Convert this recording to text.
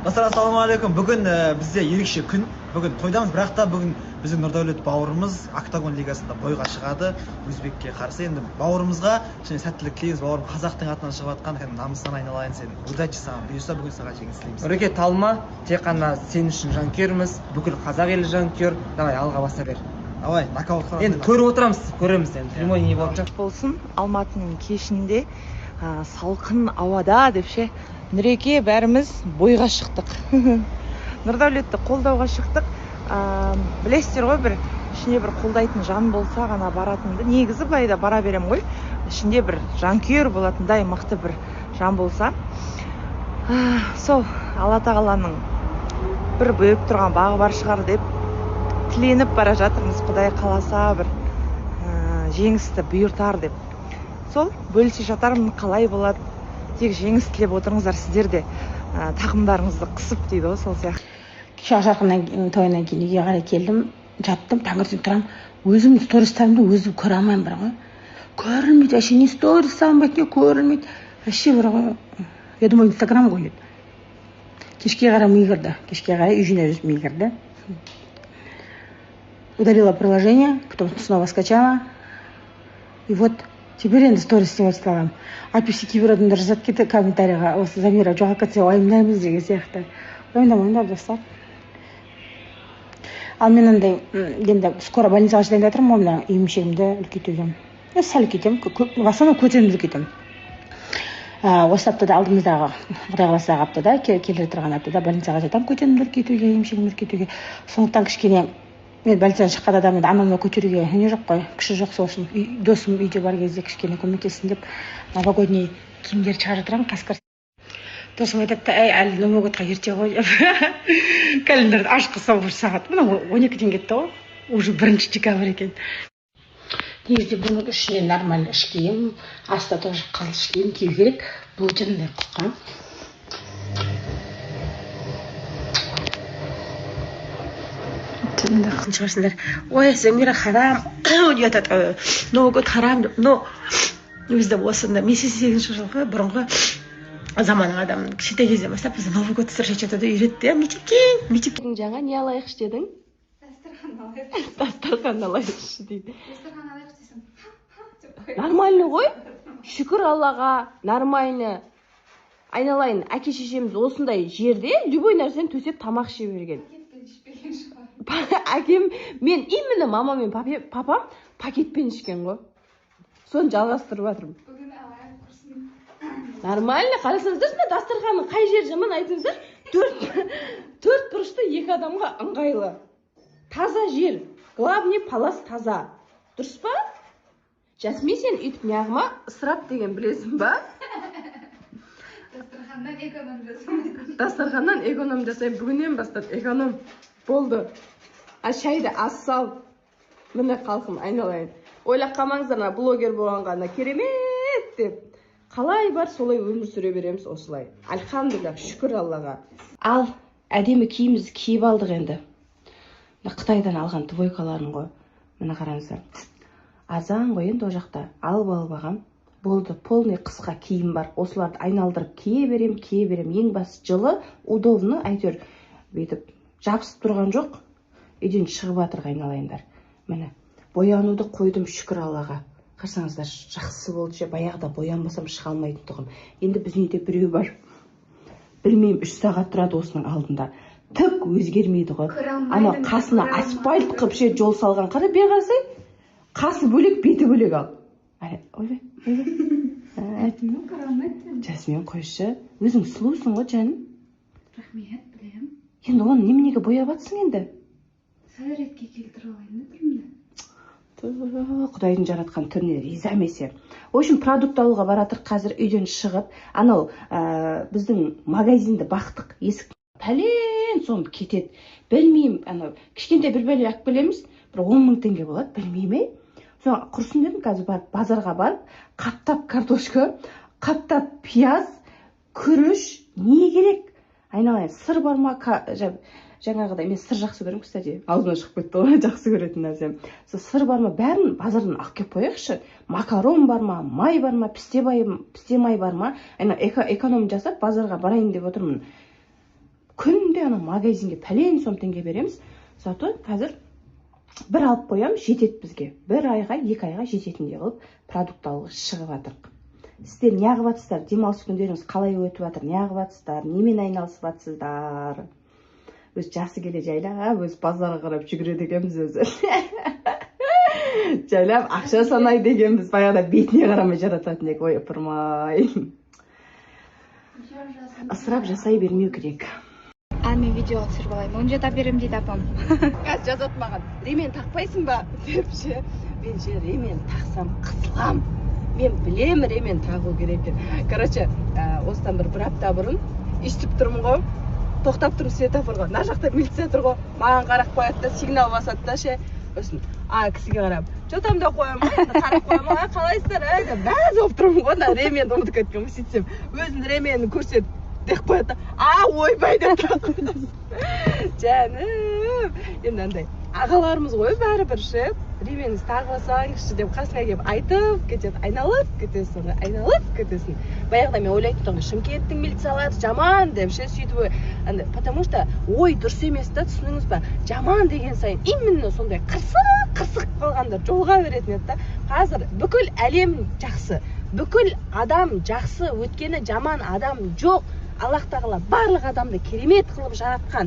Достар, ассалаумағалейкум. Бүгін бізде ерекше күн. Бүгін тойдамыз, бірақ та бүгін біздің Нұрдәулет бауырымыз Октагон лигасында бойға шығады. Өзбекке қарсы. Енді бауырымызға және сәттілік тілейміз. Бауырым қазақтың атынан шығып жатқан, намыстан айналайын сен. Удачи саған. Бұйырса бүгін саған жеңіс тілейміз. Нұреке, талма, тек қана сен үшін жанкүйерміз. Бүкіл қазақ елі жанкүйер. Давай алға баса бер. Давай, нокаутқа. Енді көріп отырамыз, көреміз енді. Прямой не болып жатыр. Болсын, Алматының кешінде салқын ауада деп ше. Нұреке бәріміз бойға шықтық. Нұрдәулетті қолдауға шықтық. Білесіздер ғой, бір ішінде бір қолдайтын жан болса ғана баратынды. Негізі былай да бара берем ғой. Ішінде бір жанкүйер болатындай мықты бір жан болса. Сол Алла тағаланың бір бөліп тұрған бағы бар шығар деп тіленіп бара жатырмыз. Құдай қаласа бір жеңісті бұйыртар деп. Сол бөлісе жатармын, қалай болады. Тек жеңіс тілеп отырыңыздар сіздер де, тақымдарыңызды қысып дейді ғой, сол сияқты. Кеше жарқыннан тойынан кейін үйге қарай келдім, жаттым, таңертең тұрам, өзім стористарымды өзім көре алмаймын бір ғой. Көрілмейді, вообще не сторис салынбайды, не көрілмейді. Вообще бір ғой. Я думаю, Инстаграм ғой еді. Кешке қарай ми кірді. Кешке қарай үй жинап жүріп ми кірді. Удалила приложение, потом снова скачала. И вот теперь енді сторис істеп бастағанмын. Әйтпесе кейбір адамдар жазады кетті комментарийға, осы Замира жоғалып кетсе уайымдаймыз деген сияқты. Уайымдамаңдар достар. Ал мен андай енді скоро больницаға жатайын деп жатырмын, мына емшегімді үлкейтуге. Сәл үлкейтемін, в основном көтерімді үлкейтемін. Осы аптада алдымыздағы Құдай қаласа аптада келе тұрған аптада больницаға жатамын, көтерімді үлкейтуге, емшегімді үлкейтуге. Сондықтан кішкене мен больницадан шыққан адамды анамды көтеруге не жоқ қой, күші жоқ, сосын досым үйде бар кезде кішкене көмектессін деп новогодний киімдер шығарып жатырмын, қасқыр. Досым айтады, әлі новогодқа ерте ғой деп. Календарьды ашып қалсам бір сағат, мына 12-ден кетті ғой, уже 1 декабрь екен. Негізі бұның ішіне нормально іш киім, аста тоже қызыл іш киім кию керек. Бұл жындай құққан. Шығарсыңдар, ой, Замира харам, айтады, Новый год харам деп, но өзі осында, мен 88 жылғы бұрынғы заманның адамын кішкентай кезден бастап бізді Новый год встречатуды үйретті. Мектептің жаңа не алайықшы дедің? Дастархан алайықшы дейді. Нормально ғой? Шүкір Аллаға, нормально. Айналайын, әке шешеміз осындай жерде любой нәрсені төсеп тамақ іше берген. Әкем, мен именно мама мен папам пакетпен ішкен ғой. Соны жалғастырып жатырмын. Нормально, қарасаңыздар, дастарханның қай жері жаман айтыңыздар. 4 бұрышты 2 адамға ыңғайлы. Таза жер. Главный палас таза. Дұрыс па? Жасмин, сен үйтіп неғыма ысырап деген білесің ба? Дастарханнан эконом жасайын. Бүгіннен бастап эконом болды. Шайды аз сал. Міне қалқым, айналайын. Ойлап қалмаңыздар, блогер болғанға керемет деп. Қалай бар, солай өмір сүре береміз осылай. Альхамдулилля, шүкір Аллаға. Ал әдемі киімімізді киіп алдық енді. Қытайдан алған двойкаларын ғой. Міне қараңыздар. Азан ғой енді о жақта. Алып ағам. Болды, полный қысқа киім бар. Осыларды айналдырып кие берем. Ең басы жылы, удобны, әйтеуір бүйтіп жабысып тұрған жоқ. Үйден шығып атырға айналайындар. Міне, боянуды қойдым, шүкір Аллаға. Қарсаңыздар, жақсы болды же, баяғыда боянбасам шыға алмайтын тұғым. Енді біздің үйде біреу бар. Білмеймін, 3 сағат тұрады осының алдында. Түк өзгермейді ғой. Ана қасына асфальт қып ше жол салған. Қара бе қарасай, қасы бөлек, беті бөлек ал. Ойбай. Жасмин қойшы. Өзің сұлусың ғой, жаным. Рахмет, білем. Енді оны неменеге бояп атсың енді? Сәлеретке келтір алайын түрімді. Құдайдың жаратқан түріне риза емесе. В общем, продукт алуға баратыр қазір үйден шығып, анау біздің магазинді бақтық, есік пәлен соң кетеді. Білмеймін, анау кішкентай бір бәле ақ білеміз, бір 10 000 теңге болады, білмеймін. Соң құрсын дедім, қазір барып базарға барып, қаптап картошка, қаптап пияз, күріш, не керек? Айналайын, сыр бар ма? Жаңағыдай, мен сыр жақсы көремін, кстати, аузымнан шығып кетті ғой, жақсы көретін нәрсем. Сыр бар ма? Бәрін базардан алып келіп қояйықшы. Макарон бар ма? Май бар ма? Пісте май бар ма? Эконом жасап базарға барайын деп отырмын. күнде ана магазинге пәлен сом теңге береміз. Зато қазір бір алып қоямыз, жетеді бізге. Бір айға, 2 айға жететіндей қылып продукт алып шығып жатырық. Сіздер неғып жатсыздар? Демалыс күндеріңіз қалай өтіп жатыр? Неғып жатсыздар? Немен айналысып жатсыздар? Өз жасы келе жайлап, өз базарға қарап жүгіреді екенбіз өзі. Жайлап ақша санайды екенбіз. Баяғыда бетіне қарамай жарататын едік. Ой, апырмай. Ысырап жасай бермеу керек. Мен видеоға түсіріп алайын. 10 жата берем дейді апам. Қазір жазады маған, ремен тақпайсың ба? Деп ше, мен ше ремен тақсам қысылам. Мен білем ремен тағу керек екен. Короче, осыдан бір апта бұрын естіп тұрмын ғой. Тоқтап тұрмын светофорға. Мына жақта милиция тұр ғой. Маған қарап қояды да, сигнал басады да ше. Сосын, кісіге қарап, жотамда қоямын, қарап қоямын, қалайсыздар, деп бәз болып тұрмын ғой, ремен ұмытып кеткен, сөйтсем, өзінің ременін көрсетіп деп қояды, ойбай деп тақып. Жаным, енді андай ағаларымыз ғой бәрібір ше, ременіңізді тағып алсаңызшы деп қасыңа келіп айтып кетеді, айналып кетесің. Баяғыда мен ойлайтын тұғым, Шымкенттің милициялары жаман деп ше, сөйтіп, потому что ой дұрыс емес та, түсініңіз ба, жаман деген сайын именно сондай қырсық қалғандар жолға беретін еді да. Қазір бүкіл әлем жақсы, бүкіл адам жақсы, өткені жаман адам жоқ. Аллах тағала барлық адамды керемет қылып жаратқан.